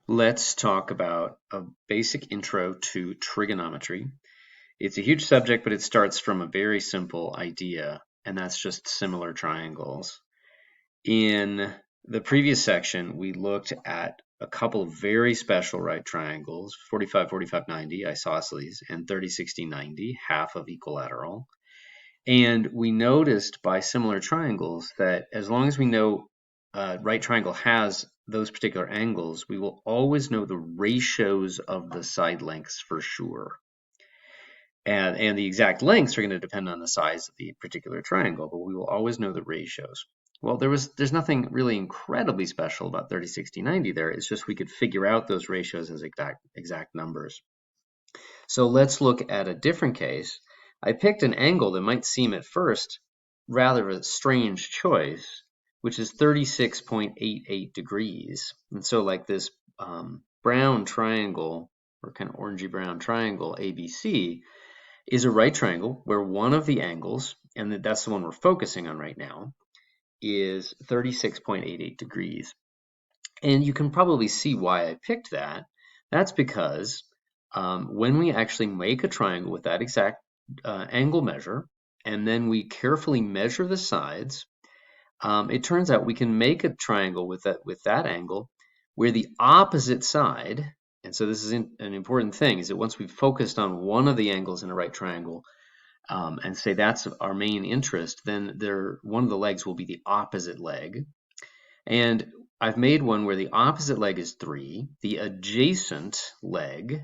Let's talk about a basic intro to trigonometry. It's a huge subject, but it starts from a very simple idea, and that's just similar triangles. In the previous section, we looked at a couple of very special right triangles, 45, 45, 90, isosceles, and 30, 60, 90, half of equilateral. And we noticed by similar triangles that as long as we know a right triangle has those particular angles, we will always know the ratios of the side lengths for sure. And the exact lengths are going to depend on the size of the particular triangle, but we will always know the ratios. Well, there's nothing really incredibly special about 30, 60, 90 there. It's just we could figure out those ratios as exact numbers. So let's look at a different case. I picked an angle that might seem at first rather a strange choice, which is 36.88 degrees. And so like this brown triangle, or kind of orangey brown triangle, ABC, is a right triangle where one of the angles, and that's the one we're focusing on right now, is 36.88 degrees. And you can probably see why I picked that. That's because when we actually make a triangle with that exact angle measure, and then we carefully measure the sides, it turns out we can make a triangle with that angle where the opposite side, and so this is an important thing, is that once we've focused on one of the angles in a right triangle, and say that's our main interest, then one of the legs will be the opposite leg. And I've made one where the opposite leg is 3, the adjacent leg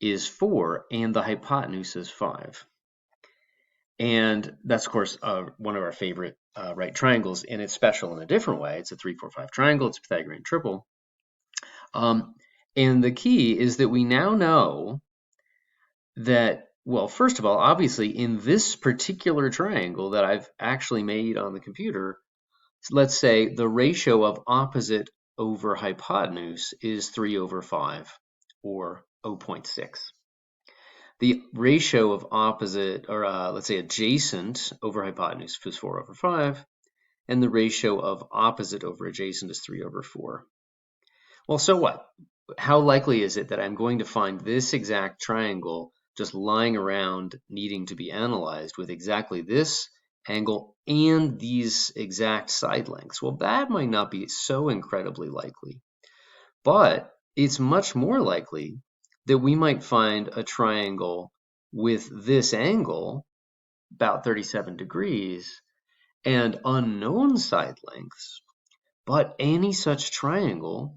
is 4, and the hypotenuse is 5. And that's, of course, one of our favorite right triangles, and it's special in a different way. It's a 3, 4, 5 triangle. It's a Pythagorean triple. And the key is that we now know that, well, first of all, obviously, in this particular triangle that I've actually made on the computer, let's say the ratio of opposite over hypotenuse is 3 over 5, or 0.6. The ratio of opposite, or let's say adjacent over hypotenuse is 4 over 5, and the ratio of opposite over adjacent is 3 over 4. Well, so what? How likely is it that I'm going to find this exact triangle just lying around needing to be analyzed with exactly this angle and these exact side lengths? Well, that might not be so incredibly likely, but it's much more likely that we might find a triangle with this angle, about 37 degrees, and unknown side lengths, but any such triangle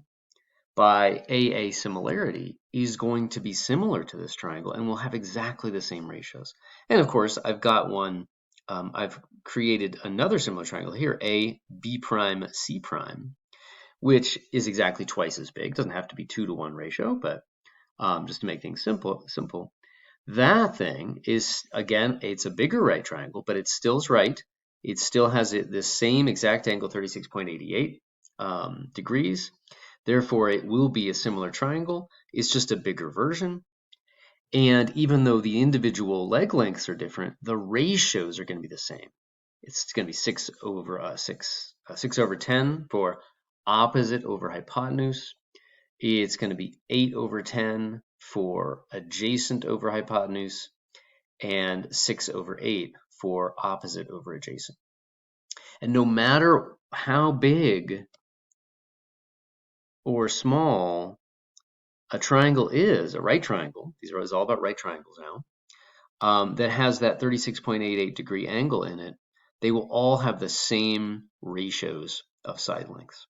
by AA similarity is going to be similar to this triangle and will have exactly the same ratios. And of course, I've got one, I've created another similar triangle here, A, B prime, C prime, which is exactly twice as big. It doesn't have to be 2-to-1 ratio, but just to make things simple. That thing is, again, it's a bigger right triangle, but it still is right. It still has the same exact angle, 36.88 degrees. Therefore, it will be a similar triangle. It's just a bigger version. And even though the individual leg lengths are different, the ratios are going to be the same. It's going to be 6 over 10 for opposite over hypotenuse. It's going to be 8 over 10 for adjacent over hypotenuse, and 6 over 8 for opposite over adjacent. And no matter how big or small a triangle is, a right triangle, these are all about right triangles now, that has that 36.88 degree angle in it, they will all have the same ratios of side lengths.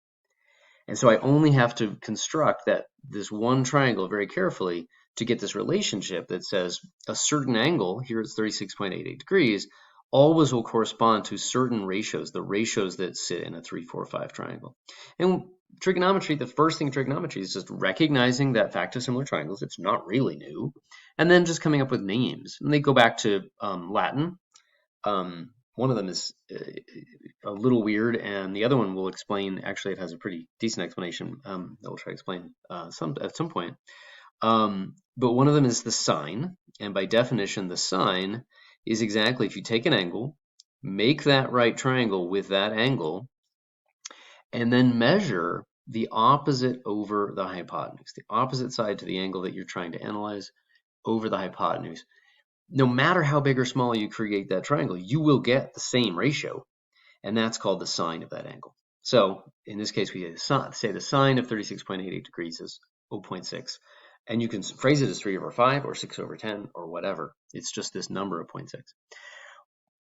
And so I only have to construct this one triangle very carefully to get this relationship that says a certain angle, here it's 36.88 degrees, always will correspond to certain ratios, the ratios that sit in a 3, 4, 5 triangle. And trigonometry, the first thing in trigonometry is just recognizing that fact of similar triangles. It's not really new. And then just coming up with names. And they go back to Latin. One of them is a little weird, and the other one will explain. Actually, it has a pretty decent explanation that we'll try to explain at some point. But one of them is the sine, and by definition, the sine is exactly if you take an angle, make that right triangle with that angle, and then measure the opposite over the hypotenuse, the opposite side to the angle that you're trying to analyze over the hypotenuse. No matter how big or small you create that triangle, you will get the same ratio, and that's called the sine of that angle. So in this case, we say the sine of 36.88 degrees is 0.6, and you can phrase it as 3/5 or 6/10 or whatever. It's just this number of 0.6.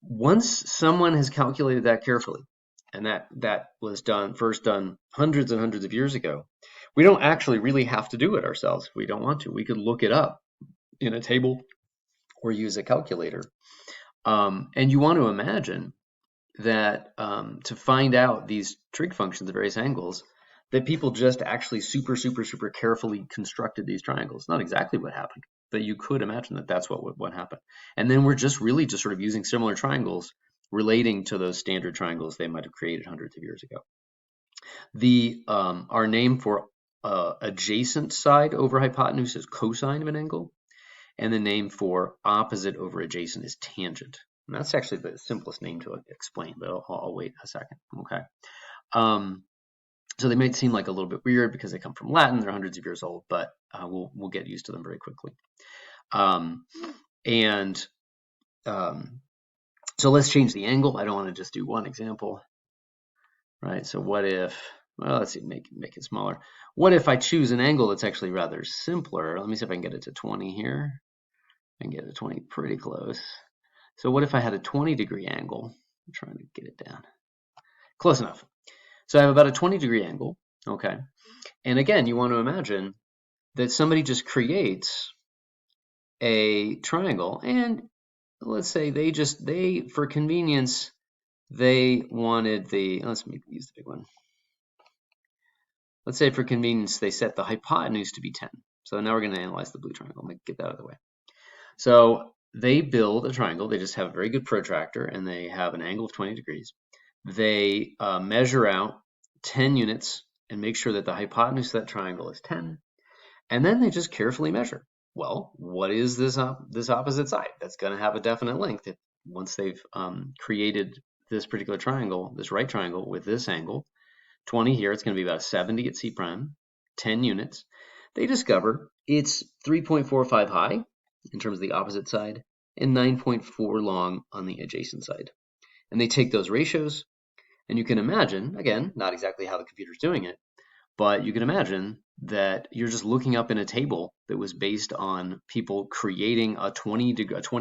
Once someone has calculated that carefully, and that was first done hundreds and hundreds of years ago, we don't actually really have to do it ourselves if we don't want to. We could look it up in a table or use a calculator. And you want to imagine that to find out these trig functions at various angles, that people just actually super carefully constructed these triangles. Not exactly what happened, but you could imagine that that's what happened. And then we're just sort of using similar triangles relating to those standard triangles they might have created hundreds of years ago. Our name for adjacent side over hypotenuse is cosine of an angle, and the name for opposite over adjacent is tangent. And that's actually the simplest name to explain, but I'll wait a second. Okay. So they might seem like a little bit weird because they come from Latin. They're hundreds of years old, but we'll get used to them very quickly. So let's change the angle. I don't want to just do one example, right? So what if, well, let's see, make it smaller. What if I choose an angle that's actually rather simpler? Let me see if I can get it to 20 here. I can get it to 20 pretty close. So what if I had a 20-degree angle? I'm trying to get it down. Close enough. So I have about a 20-degree angle, okay? And again, you want to imagine that somebody just creates a triangle, and let's say for convenience, they wanted let's use the big one. Let's say for convenience, they set the hypotenuse to be 10. So now we're going to analyze the blue triangle. Let me get that out of the way. So they build a triangle. They just have a very good protractor, and they have an angle of 20 degrees. They measure out 10 units and make sure that the hypotenuse of that triangle is 10. And then they just carefully measure. Well, what is this opposite side? That's going to have a definite length. Once they've created this particular triangle, this right triangle with this angle, 20 here, it's going to be about 70 at C prime, 10 units. They discover it's 3.45 high in terms of the opposite side and 9.4 long on the adjacent side. And they take those ratios, and you can imagine, again, not exactly how the computer's doing it, but you can imagine that you're just looking up in a table that was based on people creating a 20,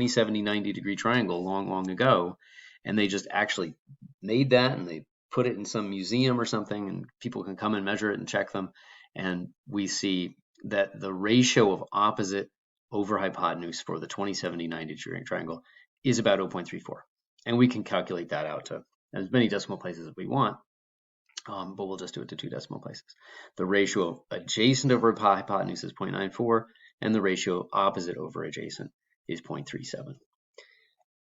70, 90 degree triangle long ago, and they just actually made that and they put it in some museum or something, and people can come and measure it and check them, and we see that the ratio of opposite over hypotenuse for the 20, 70, 90 degree triangle is about 0.34, and we can calculate that out to as many decimal places as we want. But we'll just do it to 2 decimal places. The ratio of adjacent over hypotenuse is 0.94, and the ratio of opposite over adjacent is 0.37.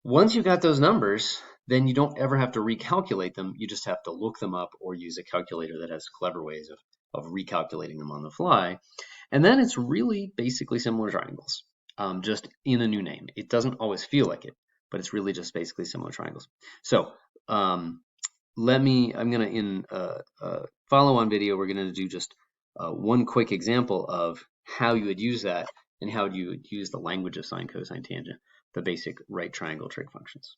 Once you've got those numbers, then you don't ever have to recalculate them. You just have to look them up or use a calculator that has clever ways of recalculating them on the fly. And then it's really basically similar triangles, just in a new name. It doesn't always feel like it, but it's really just basically similar triangles. So I'm gonna, in a follow-on video, we're gonna do just one quick example of how you would use that and how you would use the language of sine, cosine, tangent, the basic right triangle trig functions.